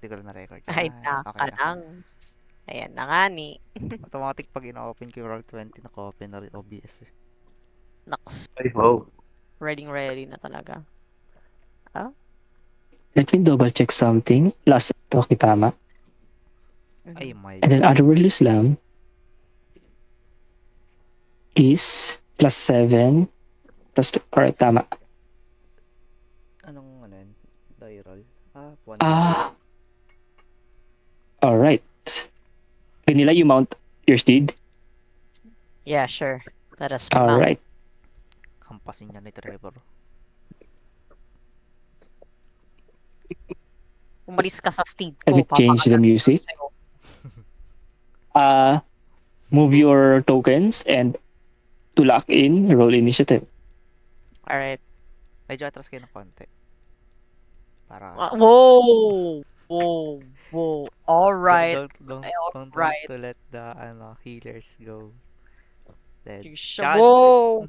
Hindi ko na record. Ay, Okay na. nakanangs. Ayan na nga ni. Automatic pag ina-open ko yung Roll20, naka-open na rin OBS eh. Naks. Ay, wow. Ready na talaga. Ah? Let me double check something. Last talk tama. Ay, my And then God. Otherworld Islam is +7 +2. Alright, tama. Anong ano yun? Die roll? 1. Alright. Vanilla, you mount your steed? Yeah, sure. Let us mount. Alright. Hampasin niya ni Trevor. Umalis ka sa steed Let ko. me change the papakagat music. ko sa'yo. Move your tokens and to lock in, roll initiative. Alright. Medyo atras kayo ng konti. Para... Whoa! Whoa. Alright. Don't want Alright. to let the healers go. Dead. Whoa!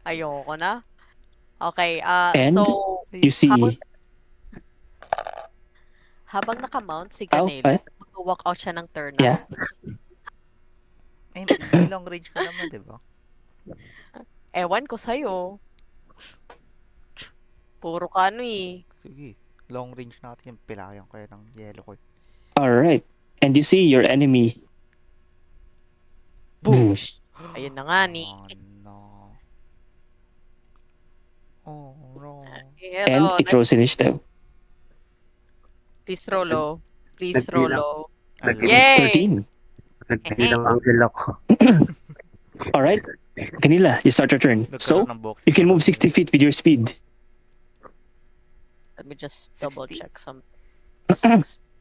Ayoko na. Okay, And so... you see... Habang nakamount si Oh, Ganel, mag-walk out siya ng turn Yeah. Ay, may long range ka naman, di ba? Ewan ko sa'yo. Puro ka ano eh. Sige. Long range natin yung pilayan kaya ng yellow ko. Alright. And you see your enemy. Boosh! Ayun na nga ni. Oh, no. Oh, no. And it rolls initiative. Please Rolo. Please Nagbilang. Rolo. Yay! 13. Nagbilang angle ako. Alright. Ganila, you start your turn. So, you can move 60 feet with your speed. Let me just 60? double check some.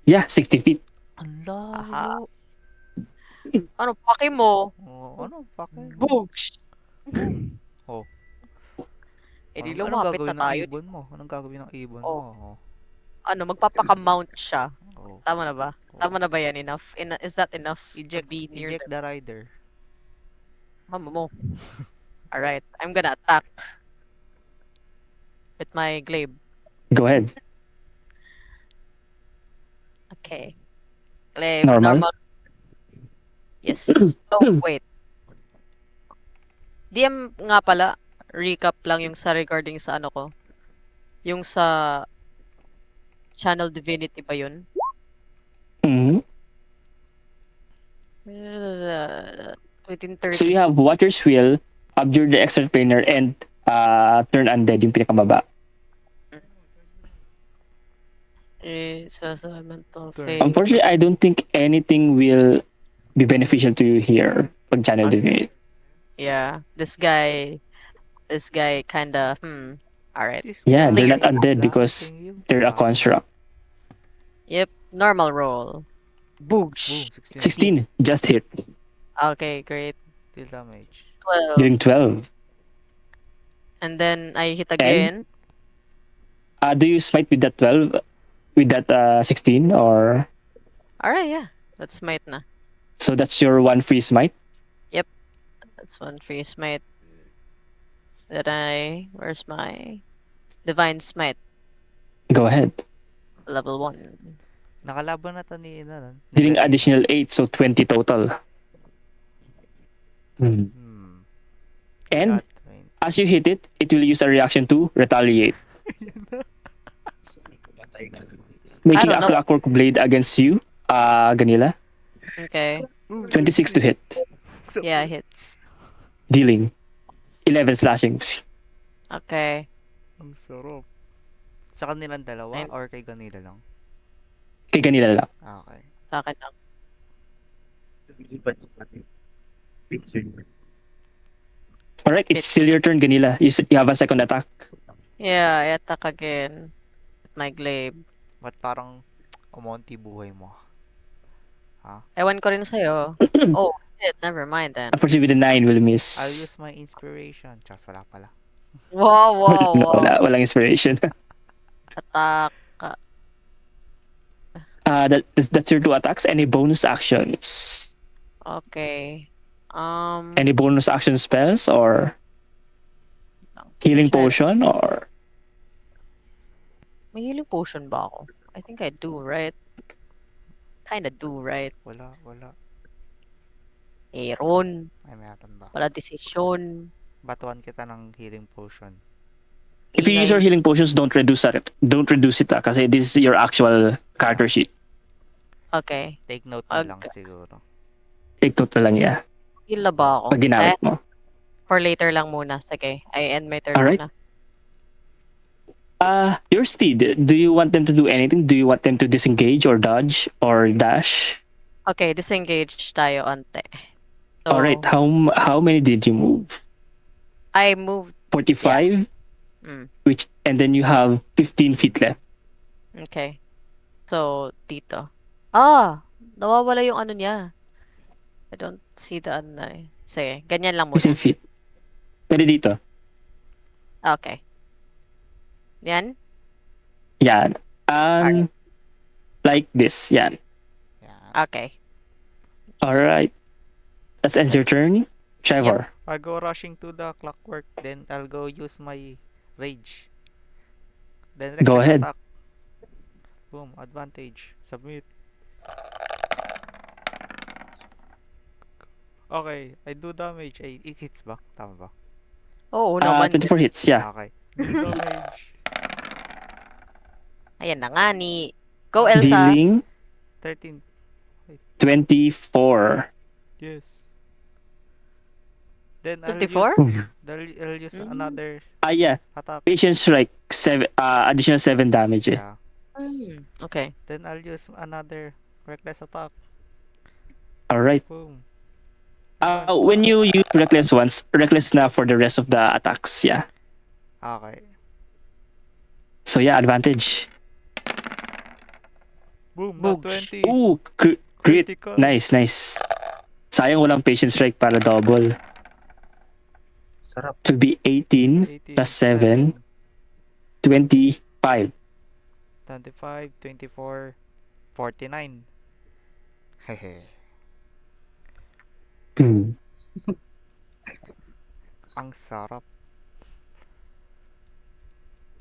Yeah, 60 feet. Ang Aha. layo. Ano, paki mo? Oh, ano? Bakit? Boosh! Oh. Eh di Anong lumapit na gagawin ng tayo. ibon mo? Anong gagawin ng ibon Oh. mo? Ano, magpapaka-mount siya. Oh. Tama na ba? Tama na ba yan? Enough? Is that enough to be near Eject the rider. Mama mo. Alright, I'm gonna attack. With my glaive. Go ahead. Okay. Glaive, Normal? Yes. Oh, wait. DM nga pala, recap lang yung sa regarding sa ano ko. Yung sa Channel Divinity ba yun? Mm-hmm. Within 30. So you have Water's Wheel, Abjure the Extraplanar, and Turn Undead, yung pinakababa. Elemental Turn. Fate. Unfortunately, I don't think anything will be beneficial to you here pag Channel Okay. Divinity. Yeah, this guy kinda, alright. Yeah, they're Clear. not undead because they're a construct. Yep, normal roll. Boosh! Boom, 16. 16, just hit. Okay, great. Deal damage. 12. Dealing 12. And then I hit again. Do you smite with that 12? With that 16? Or... Alright, yeah. That's smite na. So that's your one free smite? That's one free smite. Where's my Divine Smite? Go ahead. Level 1. Nakalaban na to ni Dealing additional 8, so 20 total. And Got 20. as you hit it, it will use a reaction to retaliate. Making I a don't know. clockwork blade against you, Ganila. Okay. 26 to hit. Yeah, hits. Dealing 11 slashings. Okay. Ang sarap. Sa kanilang dalawa or kay Ganila lang? Kay Ganila lang. Okay. Sa akin lang. Alright, it's still your turn, Ganila. You have a second attack. Yeah, I attack again. My glaive. Ba't parang kumonti buhay mo? Ewan ko rin sa'yo. Oh, shit. Never mind then. Unfortunately, with the 9 will miss. I'll use my inspiration. Chas, wala pala. Wow. No, walang inspiration. Attack. That's your 2 attacks. Any bonus actions? Okay. Any bonus action spells or healing potion or May healing potion ba ako? I think I do, right? Kinda do, right? Wala, wala. Meron. Ay, meron ba? Wala desisyon. Batuan kita ng healing potion. If you use your Ingay. healing potions, don't reduce it. Don't reduce it kasi this is your actual character sheet. Okay. Take note na lang Okay. siguro. Take note na lang yeah. Heal na ba ako? Pag ginamit mo. For later lang muna. Sige. I end my turn Alright. muna. Your steed, do you want them to do anything? Do you want them to disengage or dodge or dash? Okay, disengage tayo ante. So, Alright, how many did you move? I moved. 45? Mm, And then you have 15 feet left. okay. So, dito. Ah! Nawawala yung ano niya. I don't see the ano na eh. Sige, ganyan lang 15 muna. feet. Pwede dito. Okay. Yan? Yan. Like this. Yan. Yan. Okay. Alright. That ends your turn. Trevor. I'll go rushing to the clockwork, then I'll go use my rage. Then Go reckless ahead. attack. Boom, advantage. Submit. Okay, I do damage. Ay, it hits ba? Tama ba? Oo naman. 24 hits. Yeah. Okay. Do damage. Ayan na nga ni. Go, Elsa. Dealing 13. 24. Yes. Then I'll 24? I'll use Mm. another Yeah. attack. Patient strike. Additional 7 damage. Eh. Yeah. Okay. Then I'll use another reckless attack. Alright. Boom. When you use reckless ones, reckless na for the rest of the attacks. Yeah. Okay. So yeah, advantage. Boom, Boogs. not 20. Ooh, crit. Critical. Nice, nice. Sayang walang patient strike para double. Sarap. To be 18, 18, plus 7. 25. 25, 24, 49. Hehe. Hmm. Ang sarap.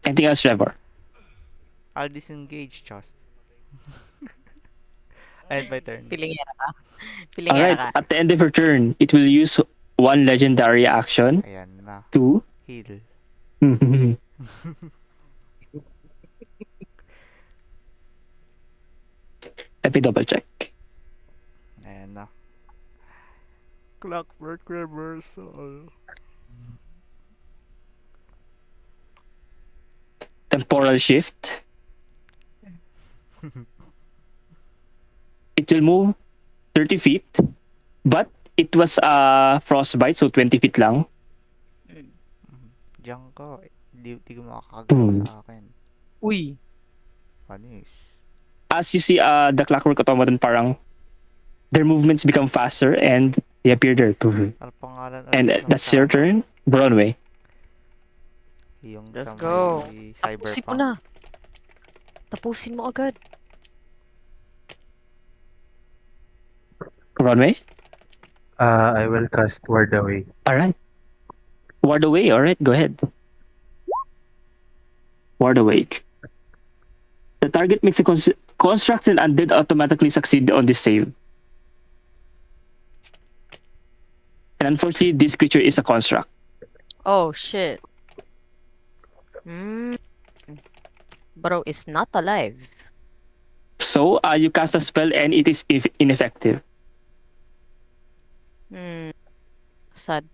Anything else, Trevor? I'll disengage, Chos. End my turn. Pilingera ka. Pilingera Alright, ka. at the end of your turn, it will use one legendary action Ayan na. to. Heal. Let me double check. Ayan na. Clockwork reversal. Temporal shift. It will move 30 feet, but it was frostbite, so 20 feet lang. Diyan ka. Di ko makakagawa sa akin. Uy. Panis. As you see, the clockwork automaton parang their movements become faster and they appear there. Ano pangalan? And ulit ng that's your tama? turn, Broadway. Yung Let's sa go. may Tapusin mo cyberpunk. na. Tapusin mo agad. Broadway? I will cast Ward Away. Alright. Ward away, alright, go ahead. Ward away. The target makes a construct and undead automatically succeed on this save. And unfortunately, this creature is a construct. Oh, shit. Bro is not alive. So, you cast a spell and it is ineffective. Sad.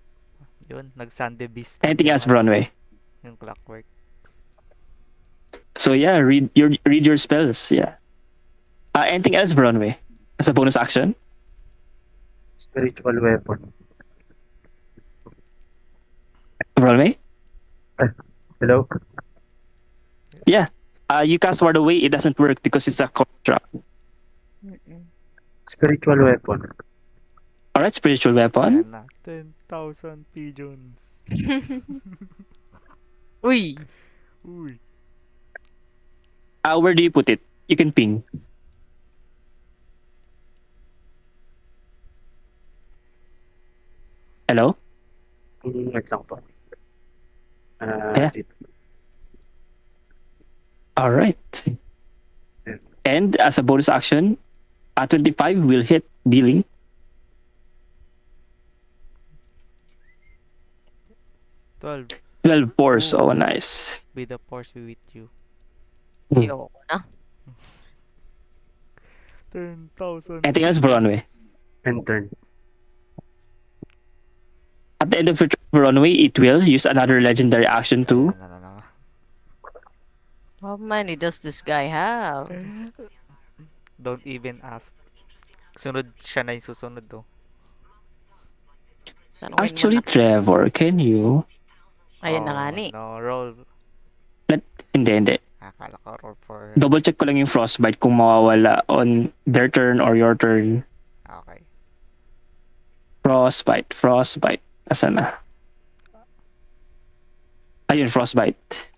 Yun, nag-Sunday Beast. Anything else, Bronway? Yung clockwork. So yeah, read your spells, yeah. Anything else, Bronway? As a bonus action? Spiritual Weapon. Bronway? Hello? You cast Ward Away, it doesn't work because it's a construct. Spiritual Weapon. Alright, spiritual weapon. Ayan na. 10,000 pigeons. Uy. Uy. Where do you put it? You can ping. Hello? Wait lang po. Yeah. Dito. All right. And as a bonus action, 25 will hit, dealing 12. 12 force. Ooh. Oh, nice. Be the force be with you. Ayoko na. 10,000. Anything else, Veronway? End turn. At the end of your turn, Veronway, it will use another legendary action to No. How many does this guy have? Don't even ask. Sunod siya na yung susunod oh. Tanungin mo actually, na. Trevor, can you? Ayun na nga ni. No, roll. Hindi. Akala ko roll for... Double check ko lang yung frostbite kung mawawala on their turn or your turn. Okay. Frostbite. Asan na? Ayun, frostbite.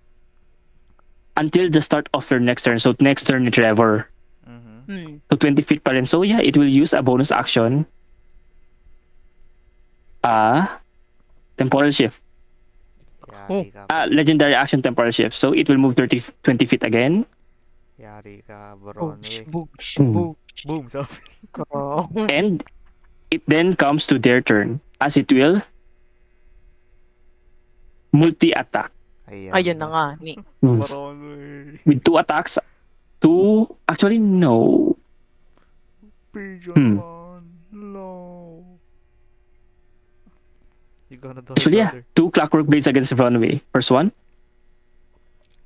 Until the start of your next turn. So, next turn ni Trevor. Mm-hmm. So, 20 feet pa rin. So, yeah, it will use a bonus action. Temporal shift. Yari ka. Legendary action, temporal shift. So, it will move 20 feet again. Yari ka, Boosh, Bronway. boosh, Hmm. boosh. Boom, sabi. Ko. And it then comes to their turn. As it will multi-attack. Ayun na nga ni. Bronway. With 2 attacks. Actually, no. Pigeon Hmm. man. No. You gonna do Actually, yeah. 2 clockwork blades against Runway. First one.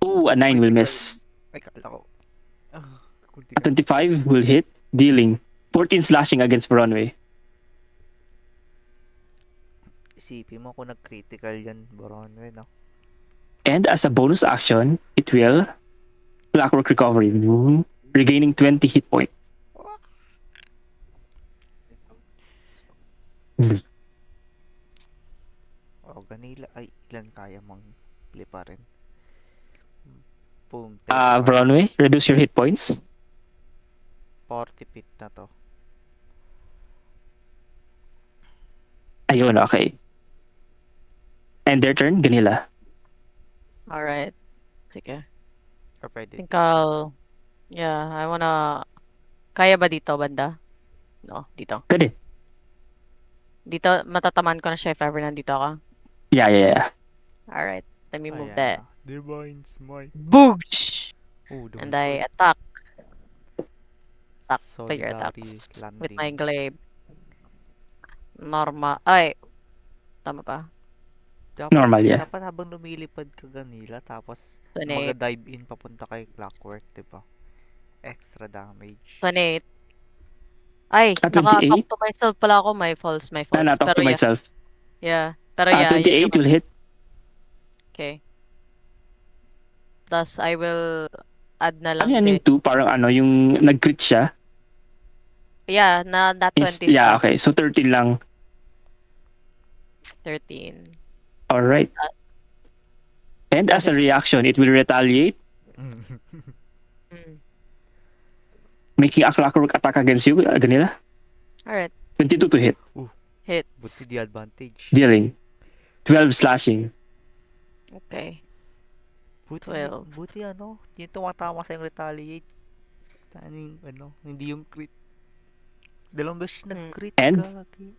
Ooh, a 9 will miss. Ay, kala ko. Kunti A ka. 25 will hit, dealing 14 slashing against Runway. Isipin mo kung nag-critical yan, Bronway, no? And as a bonus action, it will clockwork recovery, regaining 20 hit point. Ganila. Ay, ilan kaya mong liparin? Boom. Runway, reduce your hit points. 40 feet na to. Ayun, okay. And their turn, Ganila. Alright. Sige. Or pwede. Think I'll... Yeah, I wanna... Kaya ba dito, banda? No, dito. Pwede. Dito, matataman ko na siya if ever nandito ako. Yeah. Alright, let me move Ayan that. na. Divine Smite. Boosh! Oh, And I attack figure Solitary attacks with landing. my glaive. Normal. Ay! Tama pa. Normal, yeah. Dapat habang lumilipad ka ganila, tapos 28. mag-dive in papunta kay Clockwork, diba? Extra damage. 28. Ay, 28? naka-talk to myself pala ako. My false. Talk to yeah. myself. Yeah. Pero yeah, 28 will hit. Okay. Thus, I will add na lang Ano yan din. yung 2? Parang yung nag-crit siya? Yeah, na 20 Yeah, siya. okay. So 13 lang. 13. Alright. And as a reaction, it will retaliate, Mm. making a clockwork attack against you, Ganila. Alright. 22 to hit, Hits. Buti the advantage. dealing 12 slashing. Okay. Buti, 12. buti yung tumatama sa yung retaliate. Hindi yung crit. Dalawang beses nag-crit. And? Gagi.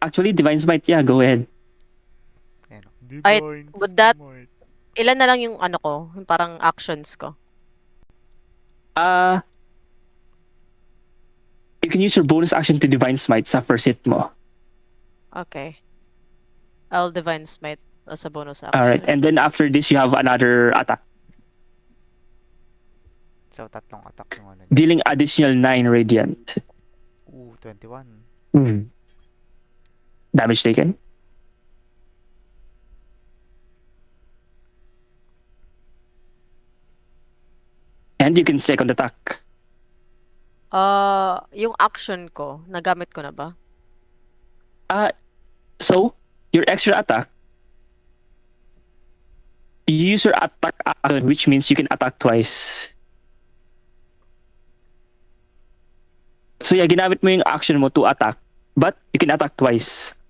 Actually, Divine Smite, yeah, go ahead. Ayan o. Ay, Divine would that- Smite. Ilan na lang yung ko, yung parang actions ko. You can use your bonus action to Divine Smite sa first hit mo. Okay. I'll Divine Smite as a bonus action. Alright, and then after this, you have another attack, So, tatlong attack yung ano. dealing additional 9 radiant. 21. Damage taken. And you can second attack. Yung action ko, nagamit ko na ba? So, your extra attack, you use your attack action, which means you can attack twice. So yeah, ginamit mo yung action mo to attack, but you can attack twice.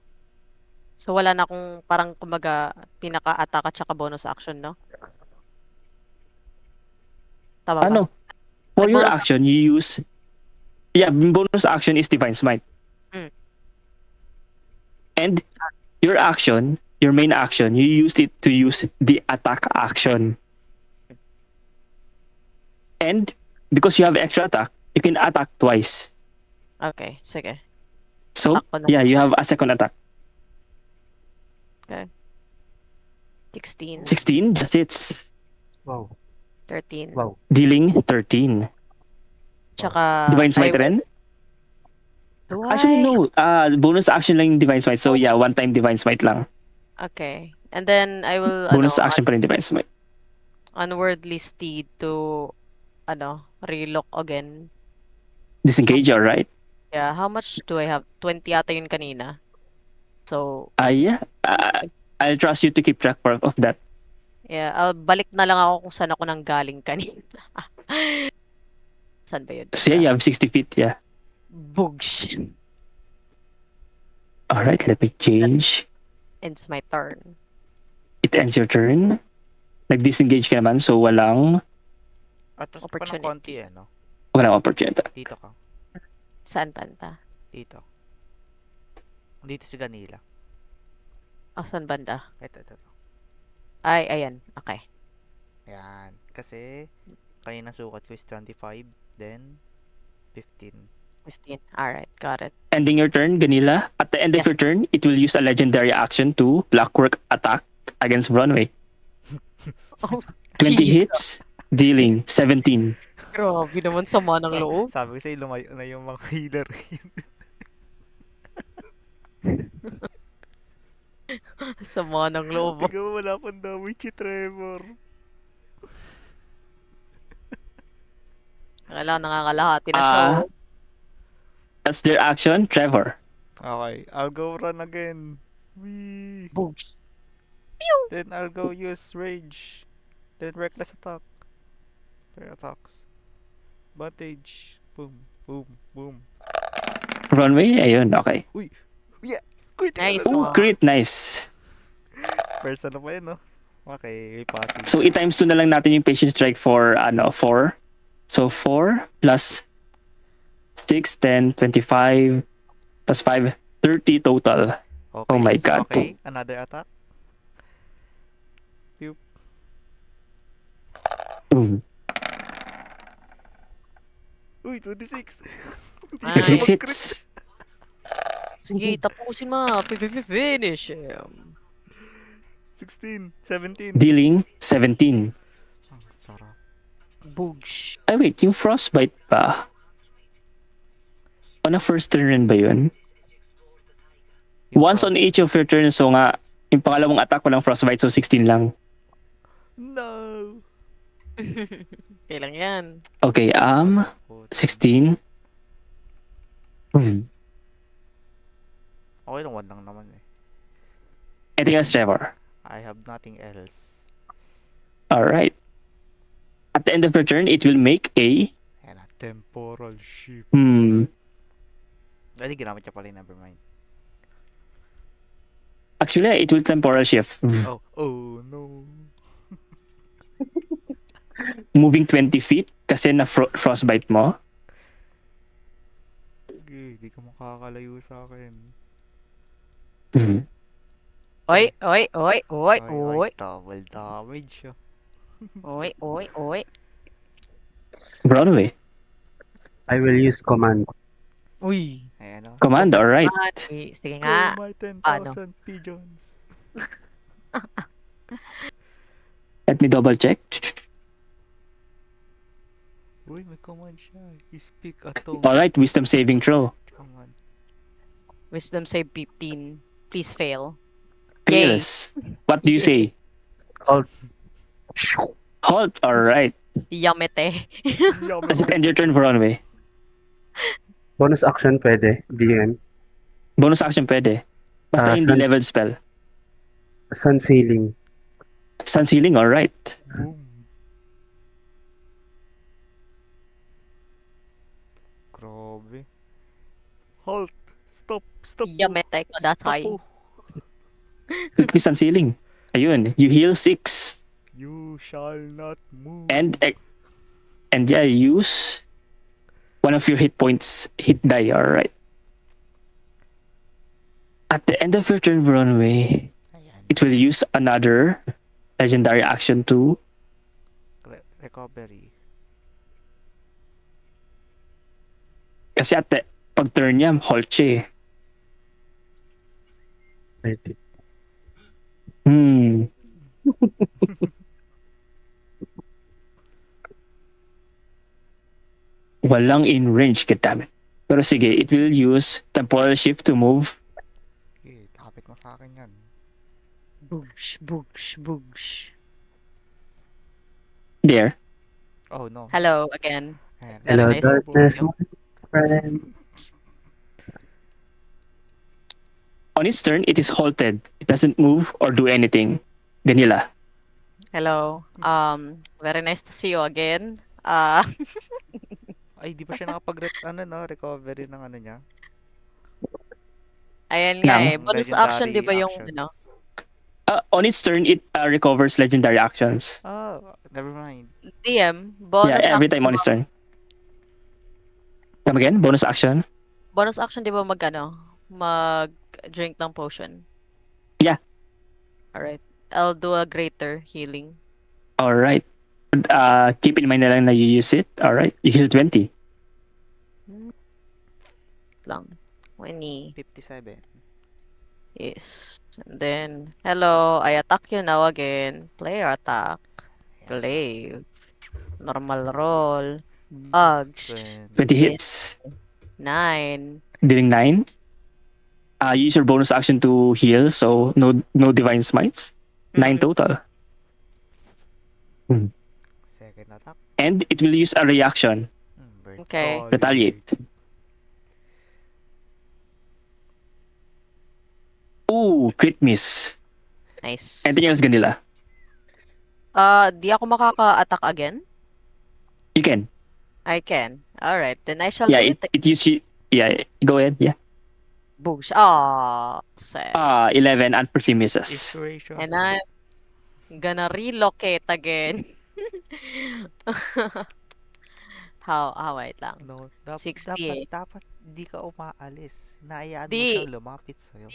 So wala na akong parang kumbaga pinaka-attack at saka bonus action, no? Tama ba? Ano? For May your bonus action, you use... Yeah, bonus action is Divine Smite. Mm. And your action, your main action, you used it to use the attack action. And because you have extra attack, you can attack twice. Okay, sige. So, Attack ko na. yeah, you have a second attack. 16, 16, that's it. Wow. 13. Wow. Dealing 13. Tsaka... Divine Smite I will- rin? Do Actually, I? no. Bonus action lang yung Divine Smite. So, yeah, one time Divine Smite lang. Okay. And then, I will, Bonus action pa rin Divine Smite. unwordly steed to, relock again. Disengage, alright? Yeah, how much do I have? 20 ata yun kanina. So, Yeah. I'll trust you to keep track of that. yeah, I'll balik na lang ako kung saan ako nang galing kanina. Saan ba yun? So, yeah, you have 60 feet, yeah. Boogs. Alright, let me change. Ends my turn. It ends your turn. Nag-disengage ka naman, so walang Atas ka pa ng Opportunity. konti no? walang opportunity. Dito ka. Saan banda? Dito. Dito si Ganila. Saan banda? Ito. Ay, ayan. Okay. Ayan. Kasi, kanina sukat ko is 25, then 15. 15. Alright, got it. Ending your turn, Ganila. At the end of Yes. your turn, it will use a legendary action to Clockwork attack against Runway. Oh, 20 jeez. hits, dealing 17. Grabe naman sama ng loob. Sabi ko sa'yo, lumayo na yung mga healer. Sama ng loob. Tingnan mo, wala pang damage si Trevor. Kailangan nangangalahati na siya. Ah. That's their action, Trevor. Okay, I'll go run again. Wee. Boogs. Then I'll go use rage. Then reckless attack. Pair attacks. Vantage. Boom, boom, boom. Runway, ayun, okay. Yeah! Critical Nice na Ooh, one. crit, nice. First ano pa yun, no? Okay, passive. So, i-times 2 na lang natin yung patient strike for 4. So, 4 plus 6, 10, 25 plus 5, 30 total. Okay, oh my God. Okay, another attack. Boom. Uy, 26! Nice. 26 hits. Sige, tapusin mo. Finish. 16, 17. Dealing 17. Ang sarap. Boogs. Ay, wait, yung frostbite pa. On a first turn rin ba yun? Once on each of your turns, so nga, yung pangalawang attack walang frostbite, so 16 lang. No! Kailang yan. Okay, 16. Okay lang, 1 lang naman eh. Anything else, Trevor? I have nothing else. Alright. At the end of your turn, it will make a... Ayan na, temporal shift. Hindi, ginamit niya pala yung nevermind. Actually, it will temporal shift. Oh no. Moving 20 feet kasi na frostbite mo. Hindi ka makakalayo sa akin. Oy. Double damage. Oy. Broadway. I will use command. Uy. Ayan o. Command, alright. Sige nga. Oh my 10,000 Ano? pigeons. Let me double check. Uy, may command siya. You speak ato. Alright, wisdom saving throw. Command. Wisdom save 15. Please fail. Yay. Fearless. What do you say? Halt. Halt, alright. Yamete. Does it end your turn, Broadway? Bonus action pwede. DM. Bonus action pwede. Basta hindi Sun- leveled spell. Sun Sealing. Sun Sealing, alright. Boom. Grabe. Halt. Stop. Yamete ko, that's high. Click me Sun Sealing. Ayun, you heal 6. You shall not move. And And yeah, use one of your hit points, hit die, alright. At the end of your turn, Bronway, Ayan. it will use another legendary action to Recovery. kasi at the pag turn niya, halt siya eh. Pwede. Walang in range, goddammit. Pero sige, it will use temporal shift to move. Okay, lapit mo sa akin yan. Boosh, boosh, boosh. There. Oh no. Hello again. Ayan. Hello, nice to darkness, meet my friend. On its turn, it is halted. It doesn't move or do anything. Ganila. Hello. Very nice to see you again. Ay, di pa siya recovery ng ano niya? Ayan nga Nang? eh. Bonus action, di ba yung actions. ano? On its turn, it recovers legendary actions. Oh, never mind. DM, bonus Yeah, every action. time on its turn. Come again? Bonus action? Bonus action, di ba mag-drink ng potion? Yeah. Alright. I'll do a greater healing. Alright. Keep in mind na lang na you use it. Alright. You heal 20. Lang. 20. 57. Yes. And then, hello, I attack you now again. Player attack. Glaive. Normal roll. Bugs. 20 hits. 9. Dealing 9. Use your bonus action to heal, so no divine smites. 9 total. Second attack. And it will use a reaction. Okay. Retaliate. Ooh, crit miss. Nice. Anything else, Ganila? Di ako makaka-attack again? You can. I can. Alright, then I shall Yeah, do it. it uses. Yeah, go ahead. Yeah. Boosh. Ah, sad. 11 unfortunately misses. Inspiration. And I'm gonna relocate again. Wait lang. No, 68. dapat di ka umaalis. Naayaan mo Di. siyang lumapit sa'yo.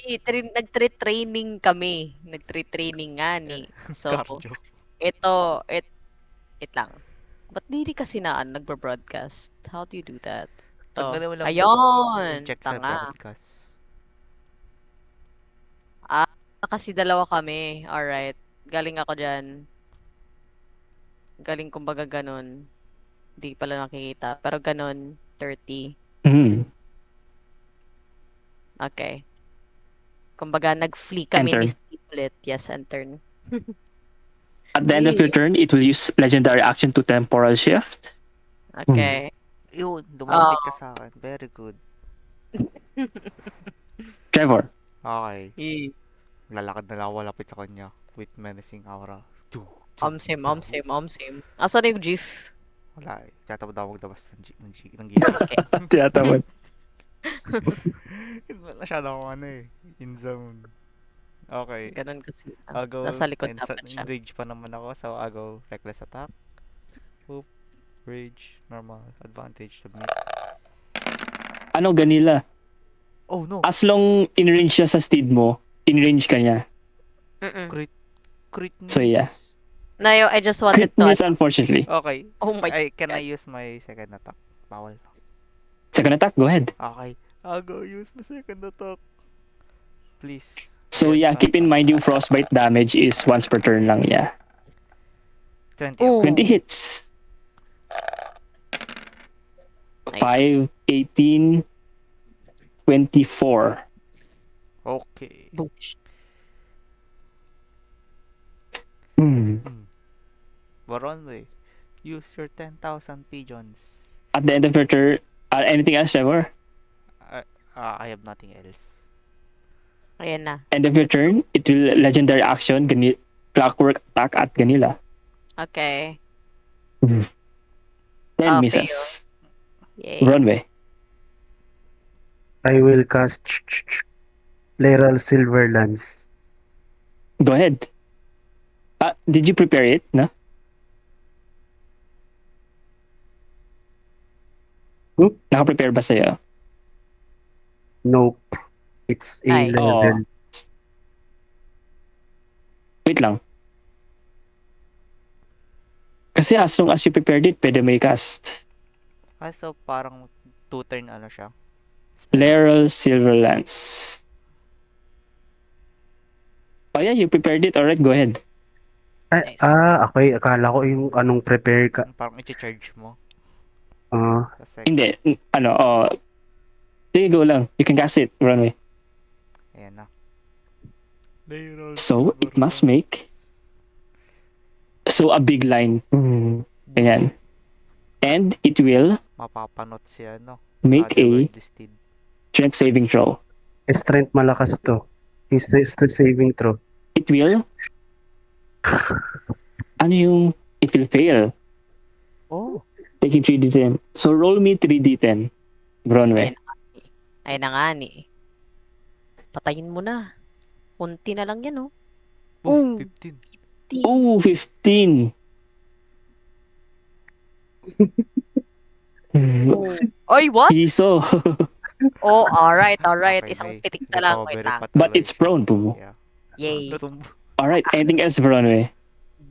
Nag-training kami. Nag-training nga ni. So, Cardio. it lang. Ba't di kasi nagbo-broadcast? How do you do that? To. Tanggalin mo lang Ayun! check sa Tanga. broadcast. Kasi dalawa kami. Alright. Galing ako dyan. Galing kumbaga ganun. Di pala nakikita. Pero ganun. 30. Okay. Kumbaga nag-flee kami Enter. ni Stiplet. Yes, and turn. At the end of your turn, it will use legendary action to temporal shift. Okay. Yun, dumapit ka sa akin. Very good. Trevor. Okay. Lalakad na lang ako lapit sa kanya with menacing aura. Omsim. Asan na yung GIF? Wala eh. Tatamad ako maglabas ng gila. Tinatamad. Masyado akong in zone. Okay. Ganun kasi. I'll go, Nasa likod dapat siya. rage pa naman ako, so I'll go reckless attack. Oop, rage, normal, advantage, submit. Ano, Ganila? Oh no! As long in range siya sa steed mo, in range ka niya. Crit So, yeah. Nayo, I just wanted Crit to... miss, unfortunately. Okay. Oh my Can I God. use my second attack? Bawal. Second attack, go ahead. Okay. I'll go use my second attack. Please. So yeah, keep in mind yung frostbite damage is once per turn lang, yeah. 20. Oh. 20 hits. Nice. 5, 18, 24. Okay. Boosh. Baronway, use your 10,000 pigeons. At the end of your turn, anything else, Trevor? I have nothing else. Ayan na. End of your turn, it will legendary action, clockwork attack at Ganila. Okay. 10 Okay, misses. Yay. Runway. I will cast Laeral Silver Lance. Go ahead. Did you prepare it? No? Naka-prepare ba sa'yo? Nope. It's A Ay. level. Wait lang. Kasi as long as you prepared it, pwede may cast. So parang 2 turn ano siya. Laeral Silver Lance. Oh yeah, you prepared it. Alright, go ahead. Ay, Nice. okay. Akala ko yung anong prepare ka. Parang i-charge mo. Ah, Kasi, Hindi. Sige, go lang. You can cast it. Runway. ayan na. So, it must make a big line. Ganyan. And it will Mapapanot siya, no? make a Otherworldly steed. strength saving throw. strength malakas to. Is the saving throw. It will it will fail. Oh. Taking 3d10. So roll me 3d10. Bronwe. Ay na nga ni. Patayin mo na. Kunti na lang yan, oh. Boom, Ooh. 15. Oh, 15. Ay, what? Piso. Oh, alright. Okay, Isang may pitik na lang. Wait recovery lang. pa But tuloy it's siya. prone, Pubu. Yeah. Yay. Natumbo. Alright, anything else, Bronwe?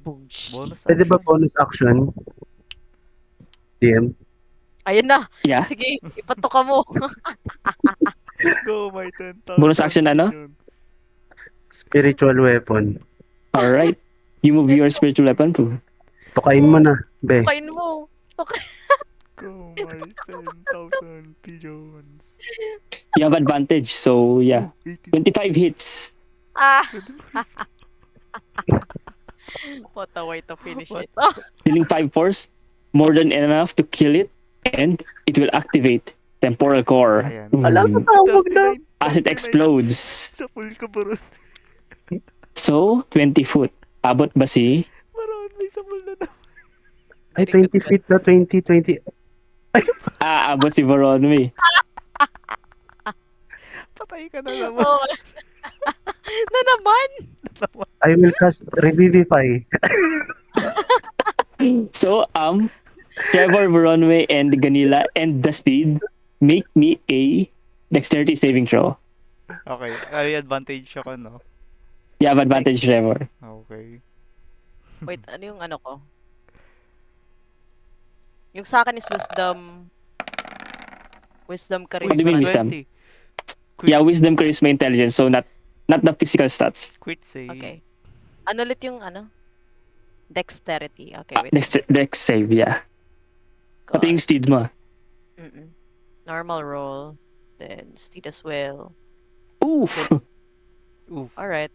Boosh. Bonus Pwede ba action. bonus action? DM? Ayun na. Yeah. Sige, ipatoka mo. Go, my 10,000 Bonus action ano? minions. Spiritual weapon. Alright. You move your spiritual weapon, Pubu. Tukain mo na, be. Tukain mo. Go, my 10,000 pigeons. You have advantage, so yeah. Ooh, 18. 25 hits. Ah. What a way to finish What? it. Oh, Dealing 5 force, more than enough to kill it, and it will activate Temporal Core Ayan. Alam mo, tawag na. 39. as it explodes. Sa pool ka bro. So, 20 foot. Abot ba si? Maroon, may sabol na na. Ay, Very 20 good. feet na, 20. Abot si Voronmi. Patay ka na naman. oh. na naman. I will cast Revivify. So, Trevor, Voronmi, and Ganila, and the Steed make me a dexterity saving throw. Okay, ay advantage ako, no? You have advantage, Trevor. Okay. Wait, ano yung ano ko? Yung sa akin is wisdom. Wisdom, What do you mean charisma. wisdom? 20. Yeah, wisdom, charisma, intelligence. So, not the physical stats. Quit save. Okay. Ano ulit yung ano? Dexterity. Okay, wait. Dex save, yeah. Pati yung Steed mo. Mm-mm. Normal roll. Then, steed as well. Oof! Ooh. Alright.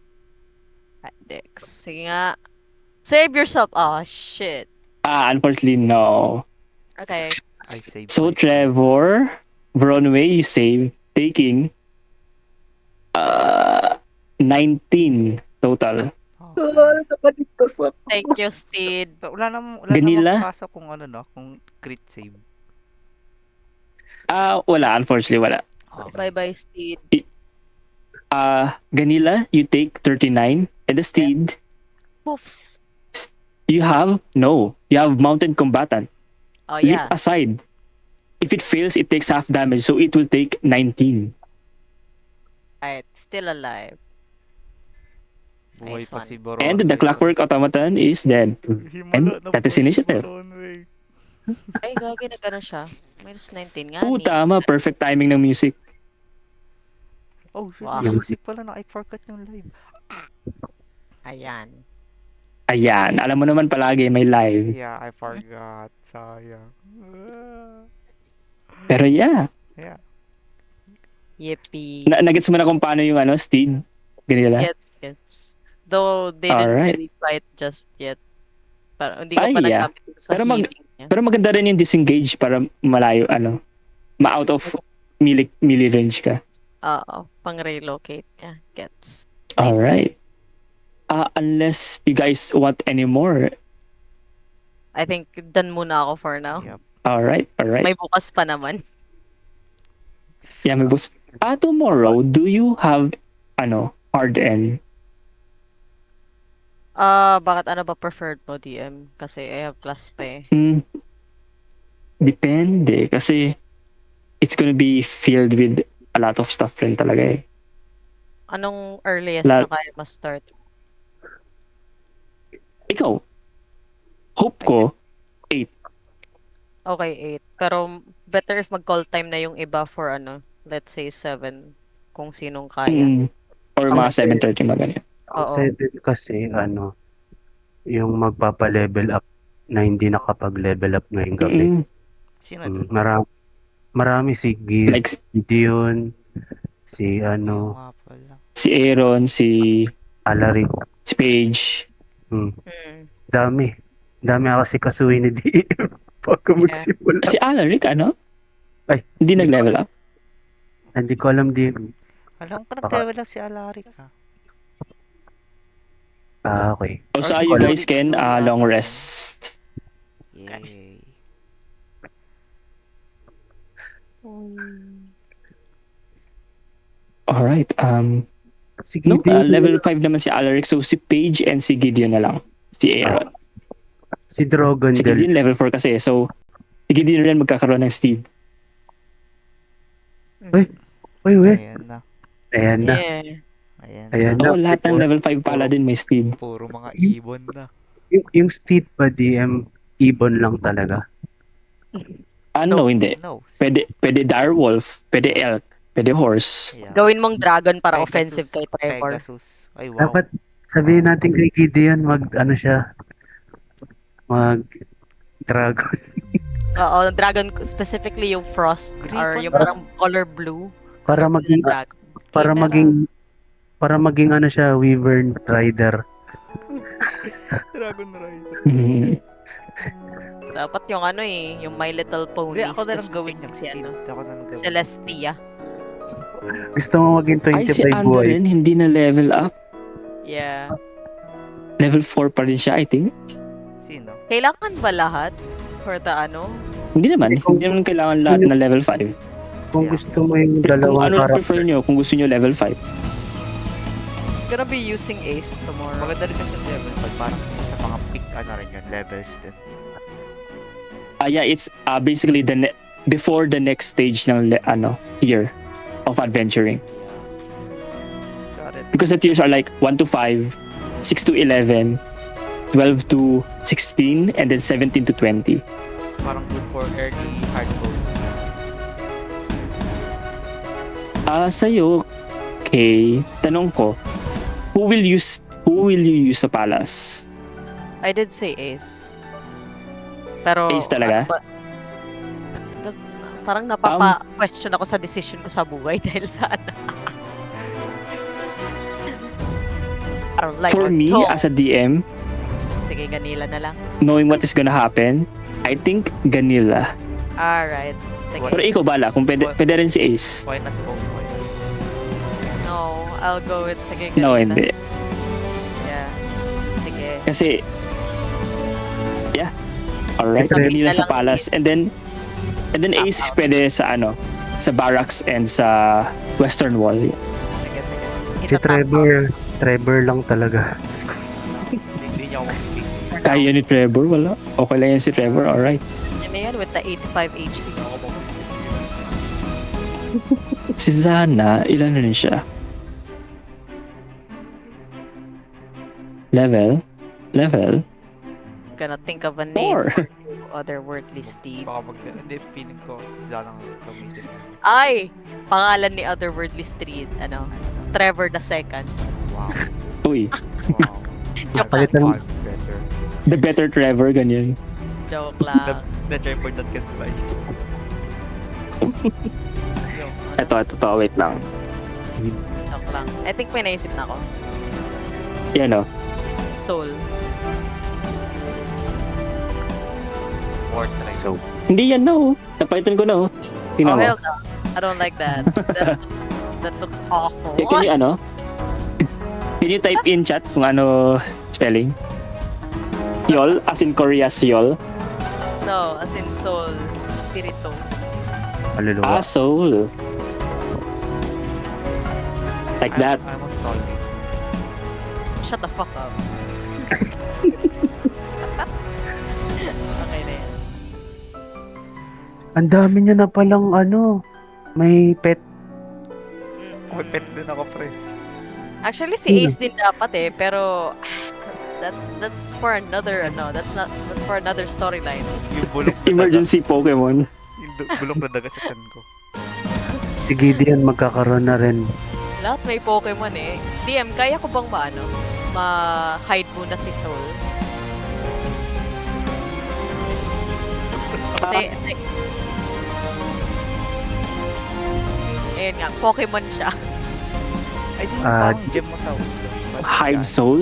Dex. Sige nga. Save yourself. Oh, shit. Unfortunately, no. Okay. I save. So, myself. Trevor, Bronway, you save, taking 19 total. Okay. Thank you, Steed. Wala namang Ganila? kasa kung ano, no? Kung crit save. Wala, unfortunately, wala. Okay. Bye-bye, Steed. Ganila, you take 39, and the Steed, Poofs. you have mounted combatant. Oh, Leap yeah. aside. If it fails, it takes half damage, so it will take 19. Alright. Still alive. Buhay Nice pa one. si Boron. And the clockwork automaton is dead. And that is initiative. Ay, gagi na gano'n siya. Minus 19 nga. Oo, tama. Perfect timing ng music. Oh, shit. Wow. May music pala na. I forgot yung live. Ayan. Ayan. Alam mo naman palagi may live. Yeah, I forgot. Sayang. Pero yeah. Yeah. Yippee. Nagets mo na kung paano yung Steed? Ganila? Gets. Though they didn't Alright. really fight just yet. Pero hindi ko Ay, pa yeah. nagamit sa Pero healing niya. Pero maganda rin yung disengage para malayo, ma-out of melee range ka. Oo. Pang-relocate niya. Gets. Nice. Alright. Unless you guys want any more. I think done muna ako for now. Yep. Alright. May bukas pa naman. Yeah, may boss. Tomorrow, do you have, hard end? Bakit ano ba preferred mo, DM? Kasi I have class pa eh. Depende. Kasi, it's gonna be filled with a lot of stuff rin talaga eh. Anong earliest La- na kaya ma-start? Ikaw, hope ko, Okay, 8. Pero better if mag-call time na yung iba for let's say 7. Kung sinong kaya. or Ang mga 7:30 mga ganyan. Ang Oo. 7 kasi, yung magpapa-level up na hindi nakapag-level up ngayong gabi. Sino doon? Marami si Like Gideon, si Yung nga pala. si Aaron, si Alaric. Paige. Mm. Dami kasi kasuhin ni DM pagka Yeah. magsimula. Si Alaric, ano? Ay, Hindi nag-level up? Hindi ko alam DM. Alam ko nag-level up si Alaric ha. Okay. O so Or you si guys Zoe, can Zoe, long ano. rest. Yay. Alright, Si no, Gideon, level 5 naman si Alaric, so si Paige and si Gideon na lang. Si Aaron. si Drogon Si Gideon level 4 kasi, so si Gideon rin magkakaroon ng Steve. Uy, Ayan na. ayan na. Yeah. Ayan na. Ayan Oo, lahat ng level 5 pala din may Steve. Puro mga ibon na. Yung Steed ba DM, ibon lang talaga? No, hindi. No. Pwede direwolf, pwede elk, pwede horse. Yeah. Gawin mong dragon para Pegasus, offensive kay Trevor. Pegasus. Ay, wow. Dapat sabihin natin kay Gideon mag dragon. Oo, dragon specifically yung frost or Griffon yung ba? parang color blue. Para Color blue maging na dragon. para maging siya, Wyvern Rider. Dragon Rider. Dapat yung yung My Little Pony. Hindi, ako na lang gawin specific yung si skin. Ako na lang gawin. Celestia. Gusto mo maging Ay, si 25 Ander buhay. rin, hindi na level up. Yeah. Level 4 pa rin siya, I think. Sino? Kailangan ba lahat? For the Hindi naman. Kung- Hindi naman kailangan lahat na level 5. Kung Yeah. gusto mo yung Kung dalawang ano prefer nyo, kung gusto nyo level 5. Gonna be using Ace tomorrow. Maganda rin kasi level 5. Parang isa sa mga pick rin yun. Levels din. Yeah, it's basically before the next stage ng year of adventuring. Yeah. Got it. Because the tiers are like 1 to 5, 6 to 11, 12 to 16, and then 17 to 20. Parang good for early hardcore. Sa'yo, Kay, tanong ko, who will you use sa palace? I did say Ace. Pero Ace talaga? Parang napapa-question ako sa decision ko sa buhay dahil sa Parang like For or me, no. as a DM, Sige, ganila na lang. knowing what is gonna happen, I think Ganila. Alright. Sige. Pero ikaw bala, kung pwede rin si Ace. Why not go? Why not? No, I'll go with sige, ganila. No, hindi. Yeah. Sige. Kasi, yeah. Alright, Sasabihin Ganila na sa lang palace. And then Ace pwede sa sa barracks and sa western wall. Sige. Si Trevor lang talaga. Hindi niya ako mag-pick. Kaya ni Trevor, wala. Okay lang yan si Trevor, alright. Ano yan with the 85 HP. Ako mag Si Zana, ilan na rin siya? Level? Gonna think of a name 4. for you, otherworldly steed. Baka hindi, feeling ko si Zana ang gamitin namin. Ay! Pangalan ni otherworldly steed. Trevor the second. Wow. Uy, Wow. Joke lang. Palitan, Far better. the better Trevor, ganyan. Joke lang. The Trevor that can fly. Joke. Ito, wait lang. Joke lang. I think may naisip na ako. Yan o. Soul. War Trek. so, Hindi yan na oh. Napalitan ko na oh. Oh, Tingnan mo. hell no. I don't like that. That looks awful. Can you Can you type in chat kung ano spelling? Yol, as in Korea's Yol. No, as in soul. Spirito. maluluwa. Soul. Like that. I'm salty. Shut the fuck up. Okay na yan. Ang dami niya na palang May pet. May pet din ako, pre. Actually, si Ace din dapat eh, pero that's for another that's for another storyline. Yung bulok na daga. Emergency Pokemon. Yung bulok na daga sa chan ko. Si Gideon magkakaroon na rin. Lahat may Pokemon eh. DM, kaya ko bang ma-hide muna si Soul? Kasi, ayun nga, Pokemon siya. Ay, di Ah, parang gem mo sa ulo. Hide Soul.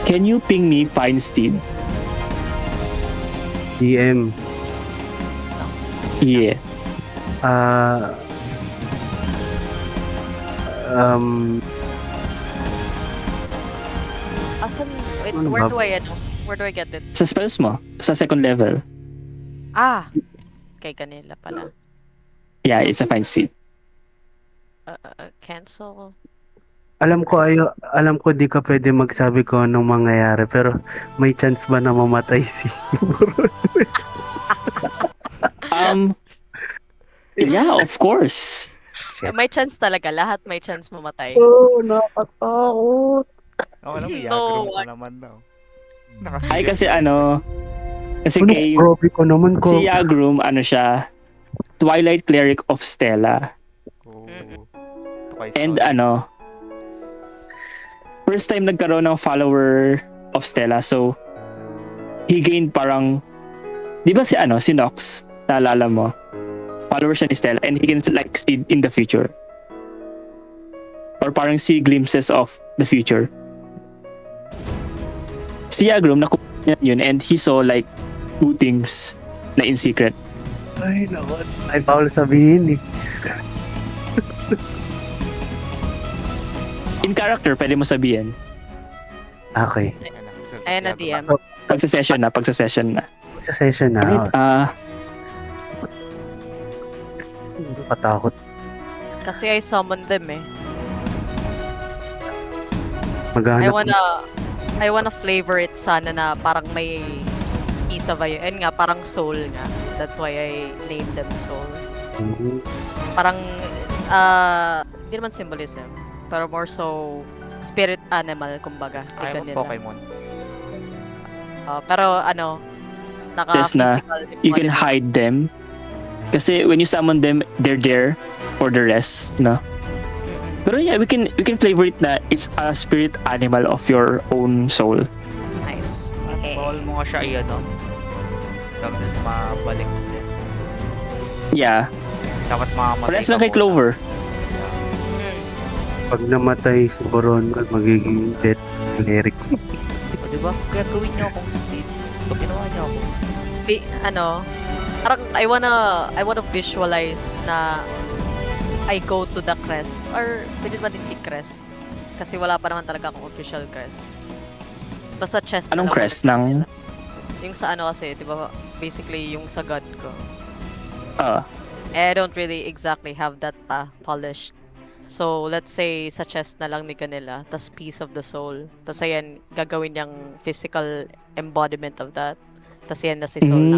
Can you ping me Fine Steed? DM. Yeah. Asan, wait, Ano where ba? where do I get it? Sa spells mo. Sa second level. Ah! Kay kanila pala. Yeah, it's a Fine Steed. Cancel. Alam ko di ka pwede magsabi ko anong mangyayari, pero may chance ba na mamatay si Yeah, of course. May chance talaga. Lahat may chance mamatay. Oh, nakatakot. Ako alam mo, No, Yagro ko what? naman daw. Ay, kasi kasi Ano, kay grabe ko naman ko. si Yagrum, siya, Twilight Cleric of Stella. Oh. Mm-mm. Twice And solid. first time nagkaroon ng follower of Stella, so he gained parang, di ba si Nox, naalala mo? Follower siya ni Stella and he can like see in the future. Or parang see glimpses of the future. Si Yagrum, nakuha niya yun and he saw like 2 things na in secret. Ay, naku. Ay, bawal sabihin eh. In character, pwede mo sabihin. Okay. Ayan na, DM. Pag sa session na. Sa session na. Alright, Katakot. Kasi I summoned them eh. Maghanap. I wanna flavor it sana na parang may piece of ayun nga, parang soul nga. That's why I named them soul. Mhm. Parang, hindi naman symbolism. Pero more so, spirit animal, kumbaga. Ayaw mo Pokemon. Pero Yes na, naka-physical you can embodiment. hide them. Kasi when you summon them, they're there for the rest, no? Mm-mm. Pero yeah, we can flavor it na it's a spirit animal of your own soul. Nice. Bawal mo nga siya i-ano. Dapat din mabalik din. Yeah, Dapat mamamatay parehas ka lang kay muna. Clover. Mm. Pag namatay si Borongal, magiging death cleric. O, diba? Kaya gawin niyo akong state. Pag ginawa niyo ako. Parang I wanna visualize na I go to the crest or pwede ba din i-crest? Kasi wala pa naman talaga akong official crest. Basta chest na Anong lang crest ulit ng... nila. Yung sa kasi, di ba, basically yung sa god ko. I don't really exactly have that polished. So, let's say sa chest na lang ni kanila, tas piece of the soul. Tas ayan, gagawin niyang physical embodiment of that. Tas yan na si soul na.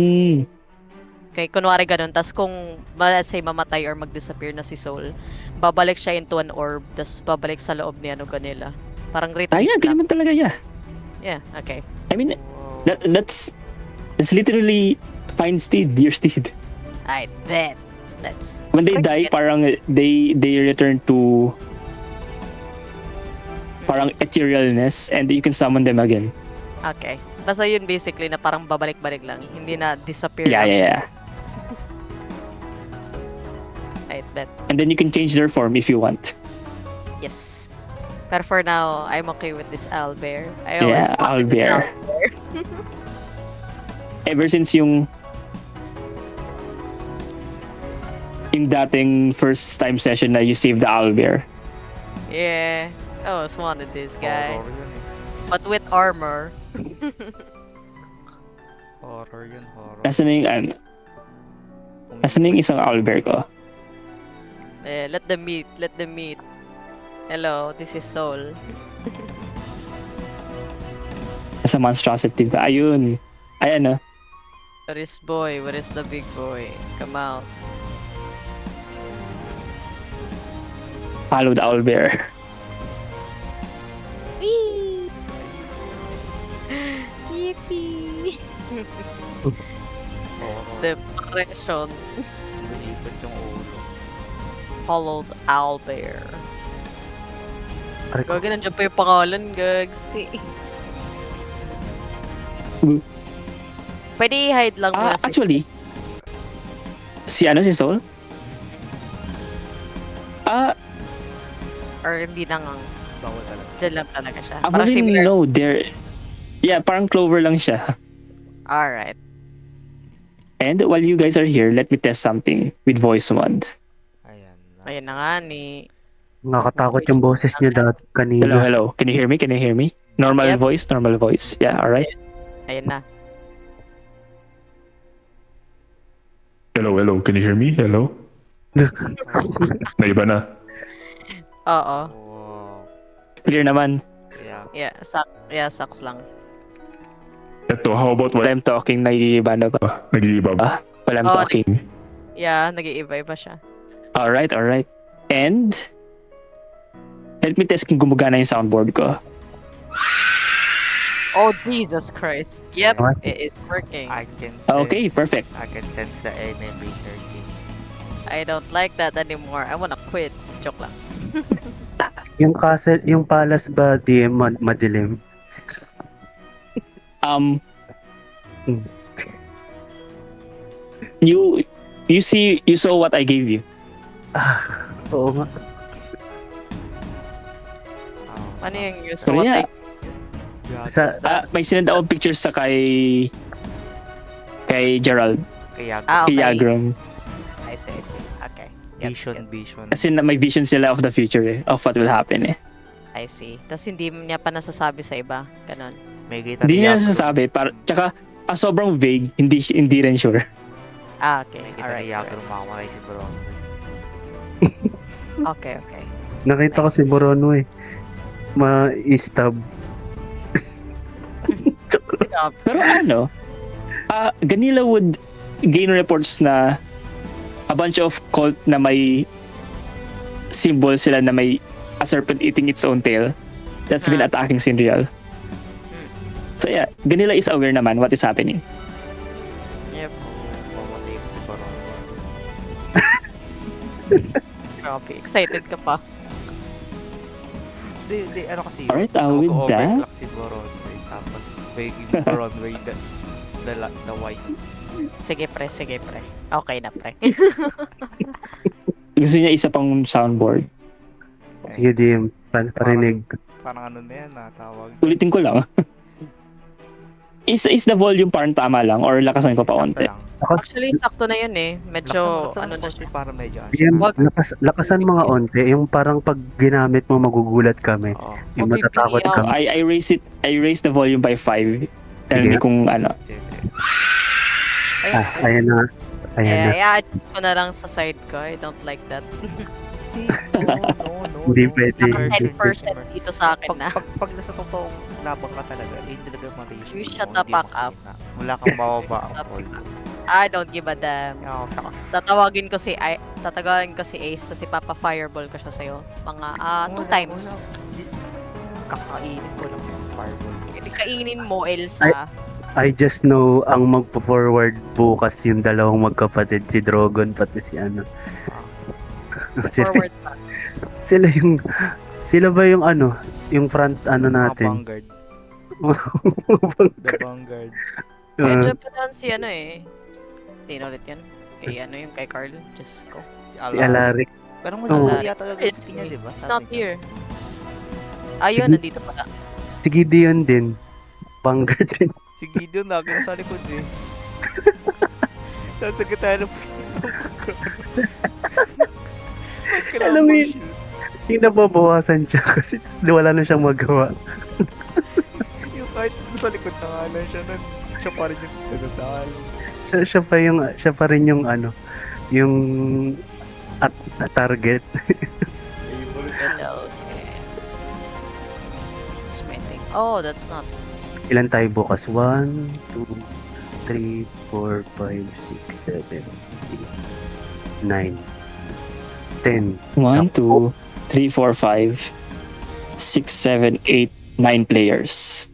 Okay, kunwari ganun. Tas kung, let's say, mamatay or mag-disappear na si soul, babalik siya into an orb, tas babalik sa loob ni kanila. Parang retreat yeah, lang. ganyan man talaga, yeah. Yeah, okay. I mean, Wow. that's literally Fine Steed, your steed. I bet. Let's When they die, parang they return to parang etherealness and you can summon them again. Okay. Basta yun basically na parang babalik-balik lang. Hindi na disappear Yeah, lang siya. yeah. I bet. And then you can change their form if you want. Yes. But for now, I'm okay with this owlbear. I always Yeah, wanted an owlbear. Ever since yung dating first time session na you saved the owlbear. Yeah. I always wanted this guy. Horror yun eh. But with armor. Horror yun, horror. Asan na yung isang owlbear ko? Let them meet. Let them meet. Hello, this is Soul. Nasa monstrosity ba? Ayun. Ay, What is boy? What is the big boy? Come out. Follow the owlbear. Whee! Yippee! Depression. Lumipad yung ulo. Followed owlbear. Aray ko. Gagi, nandiyan pa yung pangalan, gags. Pwede i-hide lang muna si... Actually, si Soul? Or hindi na nga. Bawal talaga. Diyan lang talaga siya. Parang Actually, similar. no, yeah, parang Clover lang siya. Alright. And while you guys are here, let me test something with voice mod. Ayan na. Ayun na nga ni... Nakakatakot yung boses niya dati kanina. Hello, hello. Can you hear me? Can you hear me? Normal Yep. voice, normal voice. Yeah, alright. Ayun na. Hello, hello. Can you hear me? Hello? Naiba na. Oo. Wow. Clear naman. Yeah. Yeah, sucks lang. Eto, how about While what? I'm talking, nag-iiba na ba? Nag-iiba ba? While I'm Oh, talking. Yeah, nag-iiba-iba siya. Alright, alright. And, let me test kung gumagana yung soundboard ko. Oh, Jesus Christ. Yep, What? it is working. I can Okay, sense- perfect. I can sense the enemy lurking. I don't like that anymore. I wanna quit. Joke lang. Yung castle, yung palace ba, DM madilim? Um, Hmm. you saw what I gave you. Oo nga. Oh, Ano yung use So, what yeah. grabe. Sa, May sinend ako pictures sa kay Gerald, Kaya Ah, kay okay. Yagram. I see. Okay. Gets, vision, gets. vision. Kasi na may vision sila of the future of what will happen eh. I see. Tapos hindi niya pa nasasabi sa iba. Ganon. May kita Hindi ni niya Yagro. nasasabi, tsaka sobrang vague, hindi rin sure. Ah, okay. May kita Alright. ni Yagro makamatay si Bron. Okay. nakita ko si Borono eh. Ma-stab. Pero Ganila would gain reports na a bunch of cult na may symbol sila na may a serpent eating its own tail that's been attacking Sinreal. So yeah, Ganila is aware naman what is happening. Yep. Mamatay ko si Bron. Grabe. Excited ka pa. Di, ano kasi yun? Alright, with that, Overclock si Bron. Tapos, making Bron way the white. Sige pre. Okay na pre. gusto niya isa pang soundboard. Sige, DM. Parinig. Parang ano na yan tawag. Ulitin ko lang. Is the volume parang tama lang or lakasan ko pa Sakto onte? lang. Actually, sakto na yun eh. Medyo, Laksan ano mo na siya. konti para medyo ano. DM, Wag. lakasan mga onte. Yung parang pag ginamit mo, magugulat kami. Oo. Yung Okay, matatakot PL. ka. I raised the volume by 5. Tell Sige. me kung ano. Sige. Ayan na. Ayan na. I-adjust ko na lang sa side ko. I don't like that. No. Hindi pwede. 10% dito sa akin na. Pag nasa totoong labang ka talaga, hindi talaga ma-ratio. You shut the fuck up. Wala kang mababa ang call. I don't give a damn. Oo, saka. Tatawagin ko si Ace tapos ipapa-fireball ko siya sa'yo. Mga 2 times. Kakainin ko lang yung fireball. Hindi kainin mo, Elsa. I just know ang magpo-forward bukas yung dalawang magkapatid, si Drogon pati si ano. sila, Forward pa. sila ba yung ano, yung front ano Mga natin? vanguard. The vanguard. Medyo pa doon si ano eh. Sino ulit yan? Yung kay Carl. Diyos ko. Si Si Alaric. Pero mas Oo. yata It's, gagawin niya, di ba? it's Sabi not niya. here. Ayun, Sige. nandito pala. Si Gideon din. Vanguard din. Si Gideon lagi nasa likod eh. Tasagot tayo ng Alam mo yun, yung nababawasan siya kasi wala na siyang magawa. Yung kahit nasa likod na nga lang siya nun, siya pa rin yung nagdadaan. Siya pa rin yung ano, yung at target. Okay. Where's my thing? Oh, that's not. Ilan tayo bukas? 1, 2, 3, 4, 5, 6, 7, 8, 9, 10. 1, 2, 3, 4, 5, 6, 7, 8, 9 players.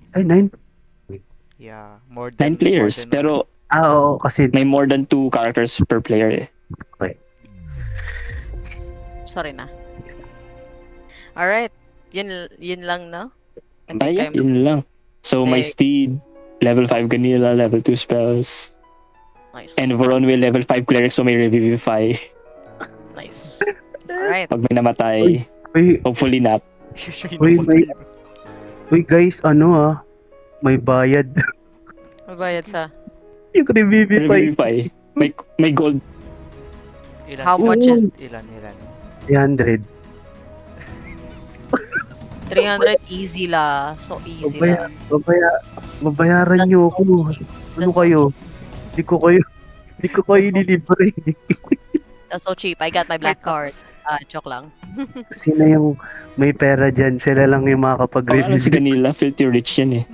Ay, 9? Yeah, more 9 than players, more than pero Oo, kasi may more than 2 characters per player eh. Sorry na. Alright. Yun lang, no? Hindi Yeah, kayo yun lang. So, my Hey. steed, level 5 Ganila, level 2 spells. nice. And Voron will level 5 cleric, so may revivify. Nice. Alright. Pag may namatay, Uy, hopefully not. Siya Uy, yung may- uy guys, may bayad. Magbayad sa... Yung revivify. Revivify. May gold. Ilan? How much is... Ilan? 300. 300 easy la. So easy la. Babayaran nyo ako. Ano That's kayo? Hindi ko kayo nilibre. That's so cheap. I got my black card. Joke lang. Sino yung may pera dyan? Sila lang yung Ano makakapag-review. si Ganila, filthy rich yan eh.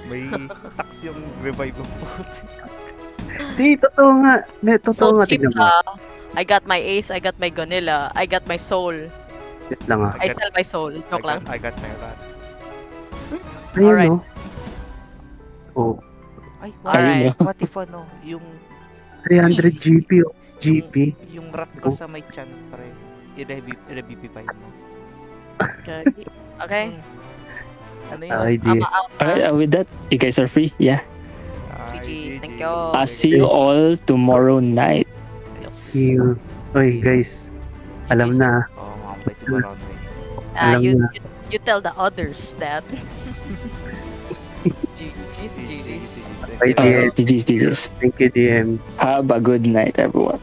May tax yung revive of food. Di, totoo nga. So Totoo nga. cheap Tignan mo. la. I got my ace, I got my Gonilla, I got my soul. Wait lang I sell my soul. Joke lang. I got my rat. Ayun Alright. no. Oh, Ay, Alright. what if yung 300 Easy. GP. GP. yung rat ko sa may chan pre. I-revivify mo. Okay. Okay. Ano yun? Ay, di. I'm out. Alright, with that, you guys are free. Yeah. GG's. Thank GG. you. I'll see you all tomorrow night. See you. Oy, guys. Alam na. Oo, mga play si Baron. Alam You, na. you tell the others that. GG's. Bye, Thank you. DM. GG's. Thank you, DM. Have a good night, everyone.